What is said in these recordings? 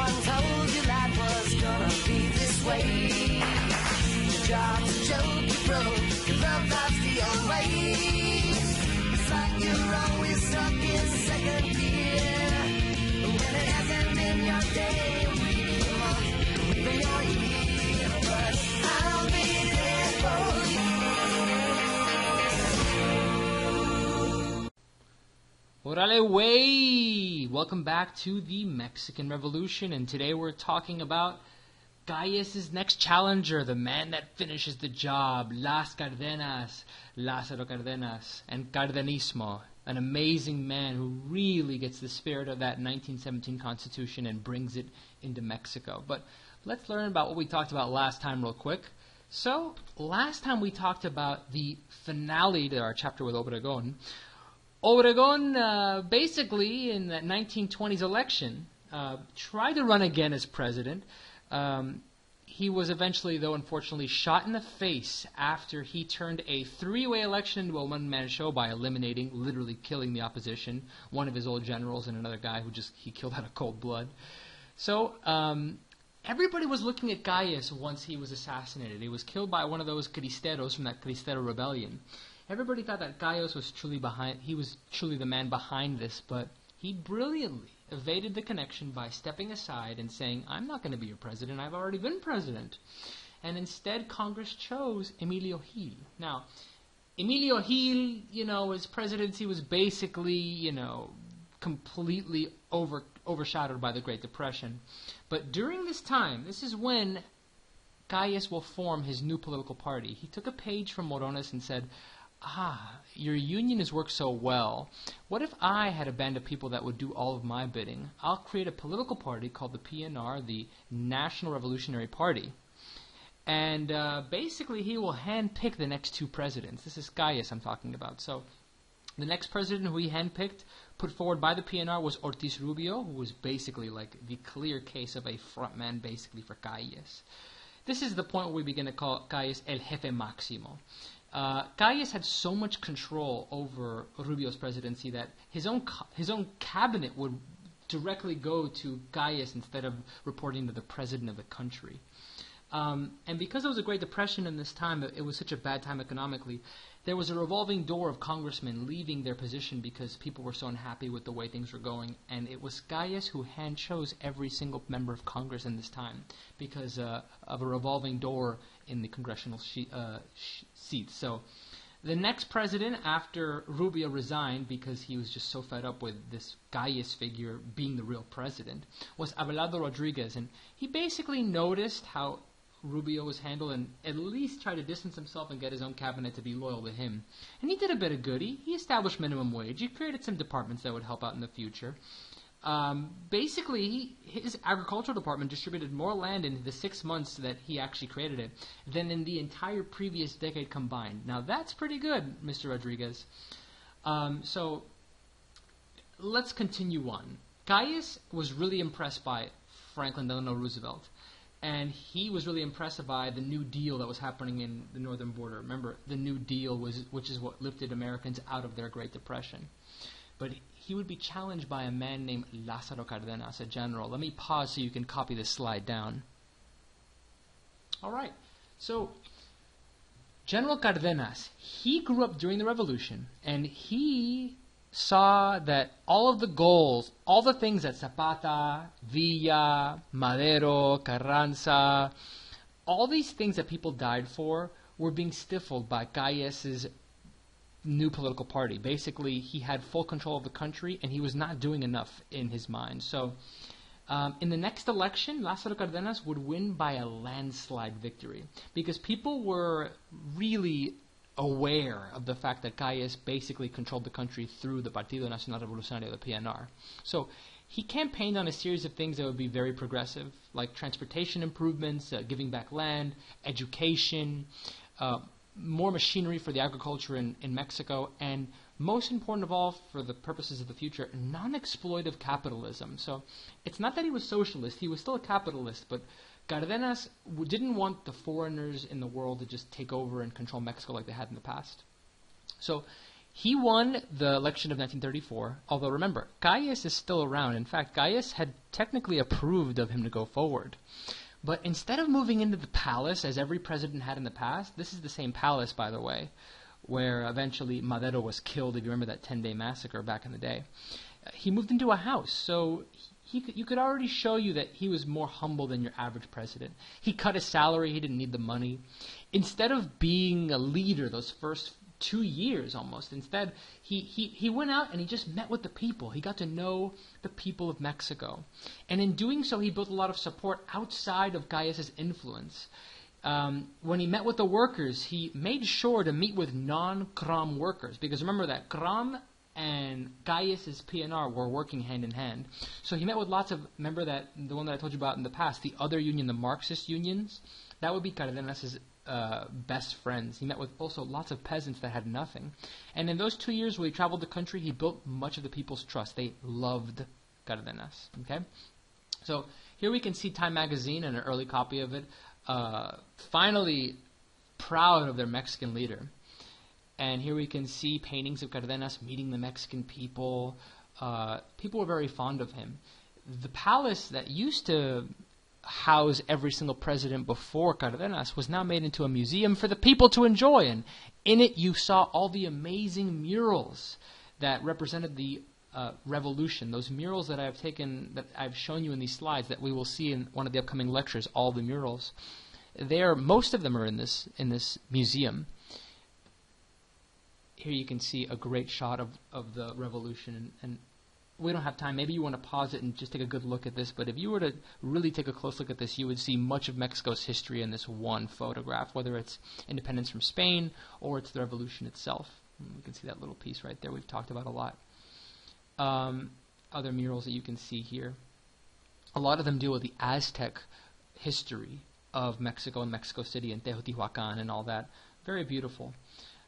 one told you life was gonna be this way? Your job's a joke, you broke, your love life's the old way. It's like you're always stuck in second gear. When it hasn't been your day, or week, or month, or even your year. But I'll be there for you. Orale way! Welcome back to the Mexican Revolution, and today we're talking about Calles' next challenger, the man that finishes the job, Las Cardenas, Lázaro Cardenas, and Cardenismo, an amazing man who really gets the spirit of that 1917 Constitution and brings it into Mexico. But let's learn about what we talked about last time real quick. So, last time we talked about the finale to our chapter with Obregón. Obregón, basically, in that 1920s election, tried to run again as president. He was eventually, though, unfortunately, shot in the face after he turned a three-way election into a one-man show by eliminating, literally killing the opposition, one of his old generals and another guy who he killed out of cold blood. So, everybody was looking at Calles once he was assassinated. He was killed by one of those cristeros from that Cristero rebellion. Everybody thought that Calles was truly the man behind this, but he brilliantly evaded the connection by stepping aside and saying, I'm not going to be your president, I've already been president. And instead, Congress chose Emilio Gil. Now, Emilio Gil, his presidency was basically, completely overshadowed by the Great Depression. But during this time, this is when Calles will form his new political party. He took a page from Morones and said, your union has worked so well. What if I had a band of people that would do all of my bidding? I'll create a political party called the PNR, the National Revolutionary Party. And basically he will handpick the next two presidents. This is Calles I'm talking about. So the next president who he handpicked, put forward by the PNR, was Ortiz Rubio, who was basically like the clear case of a frontman basically for Calles. This is the point where we begin to call Calles El Jefe Máximo. Calles had so much control over Rubio's presidency that his own cabinet would directly go to Calles instead of reporting to the president of the country. And because there was a Great Depression in this time, it was such a bad time economically, there was a revolving door of congressmen leaving their position because people were so unhappy with the way things were going. And it was Calles who hand-chose every single member of Congress in this time because of a revolving door in the congressional seats. So the next president after Rubio resigned because he was just so fed up with this Calles figure being the real president was Abelardo Rodriguez. And he basically noticed how Rubio was handled and at least tried to distance himself and get his own cabinet to be loyal to him. And he did a bit of good. He established minimum wage. He created some departments that would help out in the future. Basically, his agricultural department distributed more land in the 6 months that he actually created it than in the entire previous decade combined. Now that's pretty good, Mr. Rodriguez. So let's continue on. Calles was really impressed by Franklin Delano Roosevelt. And he was really impressed by the New Deal that was happening in the northern border. Remember, the New Deal which is what lifted Americans out of their Great Depression. But he would be challenged by a man named Lazaro Cardenas, a general. Let me pause so you can copy this slide down. All right. So, General Cardenas, he grew up during the Revolution, and he saw that all of the goals, all the things that Zapata, Villa, Madero, Carranza, all these things that people died for were being stifled by Calles' new political party. Basically, he had full control of the country, and he was not doing enough in his mind. So, in the next election, Lázaro Cárdenas would win by a landslide victory because people were really aware of the fact that Calles basically controlled the country through the Partido Nacional Revolucionario, the PNR. So he campaigned on a series of things that would be very progressive, like transportation improvements, giving back land, education, more machinery for the agriculture in Mexico, and most important of all, for the purposes of the future, non-exploitive capitalism. So it's not that he was socialist, he was still a capitalist, but Cardenas didn't want the foreigners in the world to just take over and control Mexico like they had in the past. So He won the election of 1934, although remember, Calles is still around. In fact, Calles had technically approved of him to go forward. But instead of moving into the palace, as every president had in the past, this is the same palace, by the way, where eventually Madero was killed, if you remember that 10-day massacre back in the day. He moved into a house, so you could already show you that he was more humble than your average president. He cut his salary, he didn't need the money. Instead of being a leader those first 2 years almost, instead he went out and he just met with the people. He got to know the people of Mexico. And in doing so, he built a lot of support outside of Calles' influence. When he met with the workers, he made sure to meet with non-CROM workers, because remember that CROM and Calles PNR were working hand in hand. So he met with lots of, remember that the one that I told you about in the past, the other union, the Marxist unions, that would be Cardenas' best friends. He met with also lots of peasants that had nothing. And in those 2 years where he traveled the country, he built much of the people's trust. They loved Cardenas. Okay? So here we can see Time magazine and an early copy of it, finally proud of their Mexican leader. And here we can see paintings of Cardenas meeting the Mexican people. People were very fond of him. The palace that used to house every single president before Cardenas was now made into a museum for the people to enjoy. And in it you saw all the amazing murals that represented the revolution. Those murals that I've shown you in these slides that we will see in one of the upcoming lectures, all the murals. Most of them are in this museum. Here you can see a great shot of the revolution, and we don't have time. Maybe you want to pause it and just take a good look at this, but if you were to really take a close look at this, you would see much of Mexico's history in this one photograph, whether it's independence from Spain or it's the revolution itself. You can see that little piece right there we've talked about a lot. Other murals that you can see here. A lot of them deal with the Aztec history of Mexico and Mexico City and Teotihuacan and all that. Very beautiful.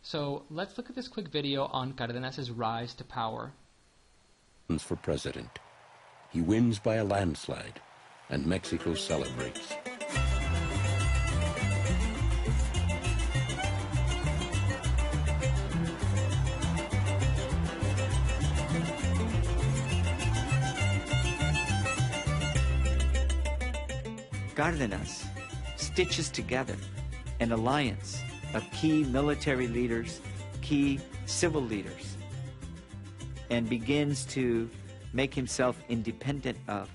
So let's look at this quick video on Cardenas' rise to power. For president. He wins by a landslide, and Mexico celebrates. Cardenas stitches together an alliance of key military leaders, key civil leaders, and begins to make himself independent of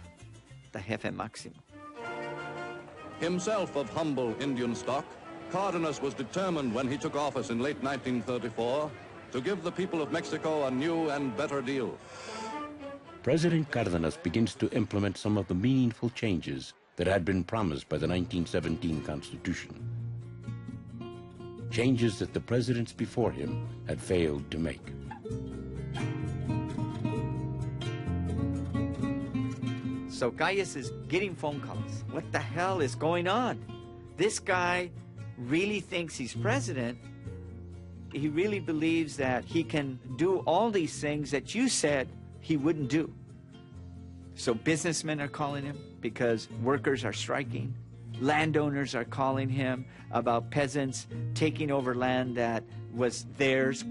the Jefe Máximo. Himself of humble Indian stock, Cardenas was determined when he took office in late 1934 to give the people of Mexico a new and better deal. President Cardenas begins to implement some of the meaningful changes that had been promised by the 1917 Constitution. Changes that the presidents before him had failed to make. So Calles is getting phone calls. What the hell is going on? This guy really thinks he's president. He really believes that he can do all these things that you said he wouldn't do. So businessmen are calling him because workers are striking. Landowners are calling him about peasants taking over land that was theirs.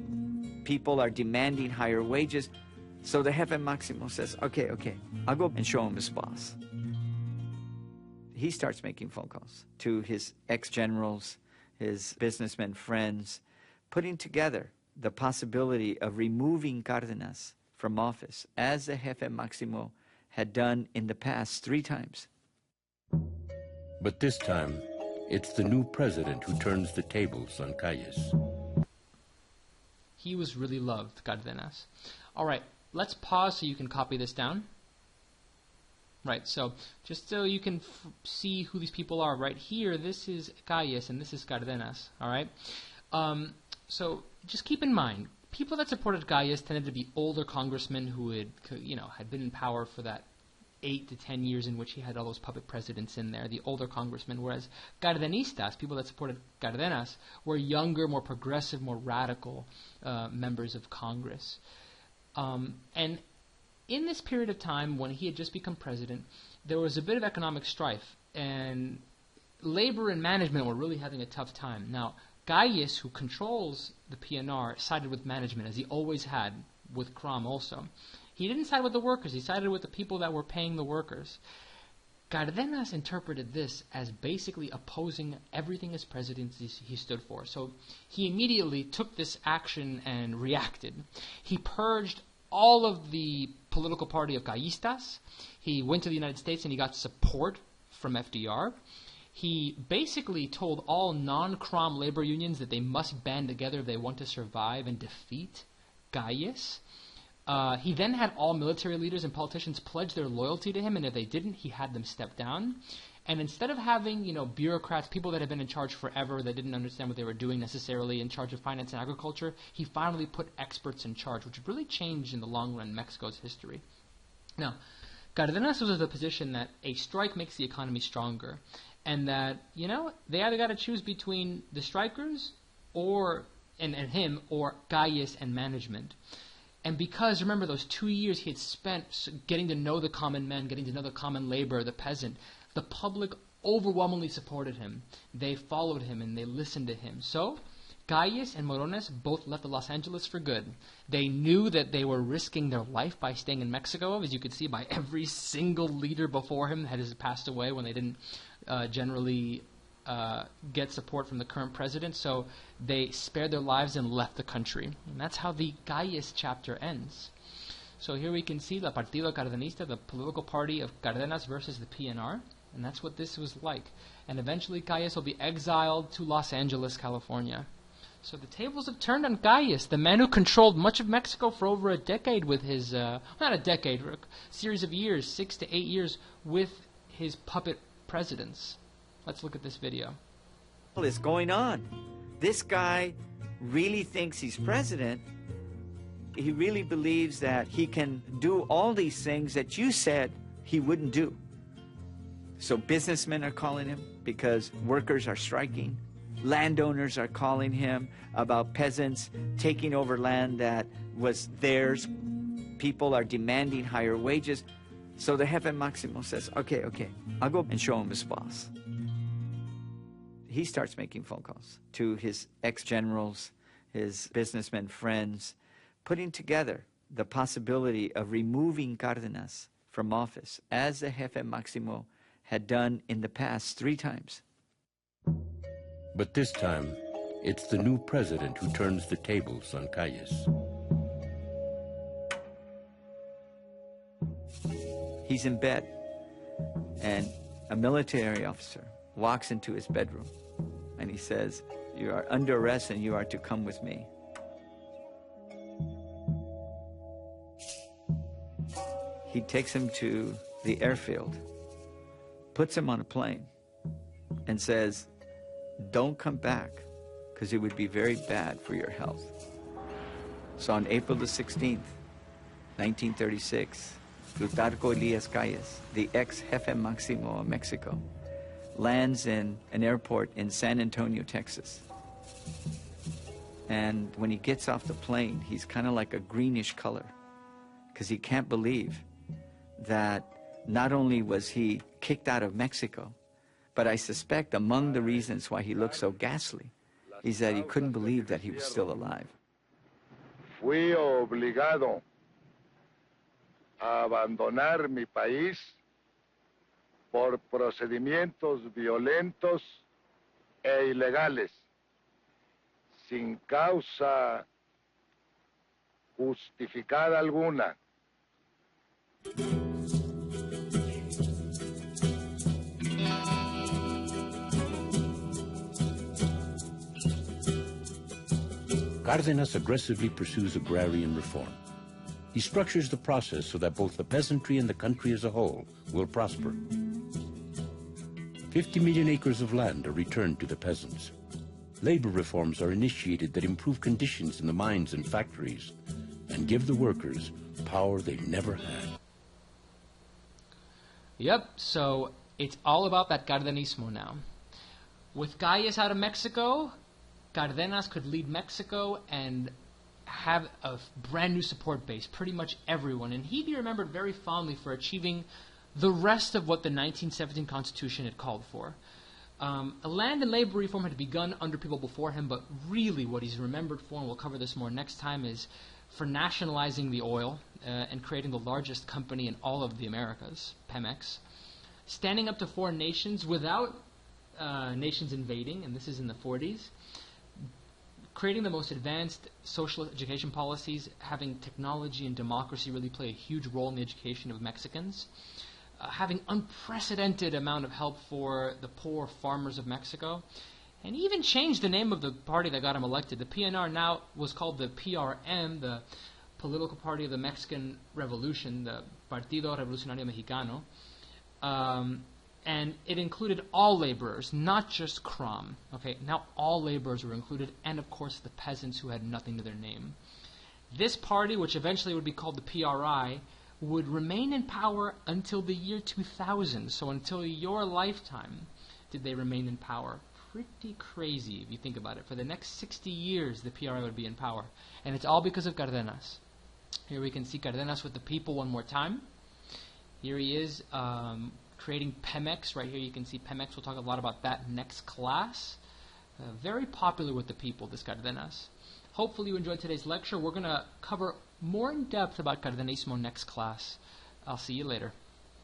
People are demanding higher wages. So the Jefe Máximo says, okay, I'll go and show him his boss. He starts making phone calls to his ex-generals, his businessmen friends, putting together the possibility of removing Cardenas from office, as the Jefe Máximo had done in the past 3 times. But this time, it's the new president who turns the tables on Calles. He was really loved, Cardenas. All right, let's pause so you can copy this down. Right, so just so you can see who these people are, right here, this is Calles and this is Cardenas, all right? So just keep in mind, people that supported Calles tended to be older congressmen who had been in power for that 8 to 10 years in which he had all those puppet presidents in there, the older congressmen, whereas Cardenistas, people that supported Cardenas, were younger, more progressive, more radical members of Congress. And in this period of time when he had just become president, there was a bit of economic strife, and labor and management were really having a tough time. Now, Calles, who controls the PNR, sided with management, as he always had with Crom also. He didn't side with the workers. He sided with the people that were paying the workers. Cardenas interpreted this as basically opposing everything as president he stood for. So he immediately took this action and reacted. He purged all of the political party of Callistas. He went to the United States and he got support from FDR. He basically told all non-Crom labor unions that they must band together if they want to survive and defeat Calles. He then had all military leaders and politicians pledge their loyalty to him, and if they didn't, he had them step down. And instead of having, bureaucrats, people that had been in charge forever that didn't understand what they were doing necessarily in charge of finance and agriculture, he finally put experts in charge, which really changed in the long run Mexico's history. Now, Cardenas was of the position that a strike makes the economy stronger, and that, they either got to choose between the strikers and him or Calles and management. And because, remember, those 2 years he had spent getting to know the common man, getting to know the common laborer, the peasant, the public overwhelmingly supported him. They followed him and they listened to him. So, Calles and Morones both left Los Angeles for good. They knew that they were risking their life by staying in Mexico, as you could see by every single leader before him that has passed away when they didn't generally get support from the current president. So they spared their lives and left the country. And that's how the Calles chapter ends. So here we can see the Partido Cardenista, the political party of Cardenas versus the PNR. And that's what this was like. And eventually Calles will be exiled to Los Angeles, California. So the tables have turned on Calles, the man who controlled much of Mexico for over a decade with his, not a decade, a series of years, 6 to 8 years, with his puppet presidents. Let's look at this video. What is going on? This guy really thinks he's president. He really believes that he can do all these things that you said he wouldn't do. So businessmen are calling him because workers are striking. Landowners are calling him about peasants taking over land that was theirs. People are demanding higher wages. So the Jefe Máximo says, okay, I'll go and show him his boss. He starts making phone calls to his ex-generals, his businessmen friends, putting together the possibility of removing Cardenas from office, as the Jefe Máximo had done in the past 3 times. But this time, it's the new president who turns the tables on Calles. He's in bed, and a military officer walks into his bedroom, and he says, "You are under arrest and you are to come with me." He takes him to the airfield, puts him on a plane, and says, "Don't come back, because it would be very bad for your health." So on April the 16th, 1936, Plutarco Elias Calles, the ex-Jefe Máximo of Mexico, lands in an airport in San Antonio, Texas. And when he gets off the plane, he's kind of like a greenish color, because he can't believe that not only was he kicked out of Mexico, but I suspect among the reasons why he looked so ghastly is that he couldn't believe that he was still alive. Fui obligado a abandonar mi país por procedimientos violentos e ilegales, sin causa justificada alguna. Cardenas aggressively pursues agrarian reform. He structures the process so that both the peasantry and the country as a whole will prosper. 50 million acres of land are returned to the peasants. Labor reforms are initiated that improve conditions in the mines and factories and give the workers power they never had. Yep, so it's all about that Cardenismo now. With Calles out of Mexico, Cardenas could lead Mexico and have a brand new support base, pretty much everyone. And he'd be remembered very fondly for achieving the rest of what the 1917 Constitution had called for. A land and labor reform had begun under people before him, but really what he's remembered for, and we'll cover this more next time, is for nationalizing the oil and creating the largest company in all of the Americas, Pemex, standing up to foreign nations without nations invading, and this is in the 40s, creating the most advanced social education policies, having technology and democracy really play a huge role in the education of Mexicans, having unprecedented amount of help for the poor farmers of Mexico, and he even changed the name of the party that got him elected. The PNR now was called the PRM, the political party of the Mexican Revolution, the Partido Revolucionario Mexicano, and it included all laborers, not just Crom. Okay, now all laborers were included, and of course the peasants who had nothing to their name. This party, which eventually would be called the PRI, would remain in power until the year 2000. So until your lifetime did they remain in power. Pretty crazy if you think about it. For the next 60 years, the PRI would be in power. And it's all because of Cardenas. Here we can see Cardenas with the people one more time. Here he is creating Pemex. Right here you can see Pemex. We'll talk a lot about that next class. Very popular with the people, this Cardenas. Hopefully you enjoyed today's lecture. We're going to cover more in depth about Cardenismo next class. I'll see you later.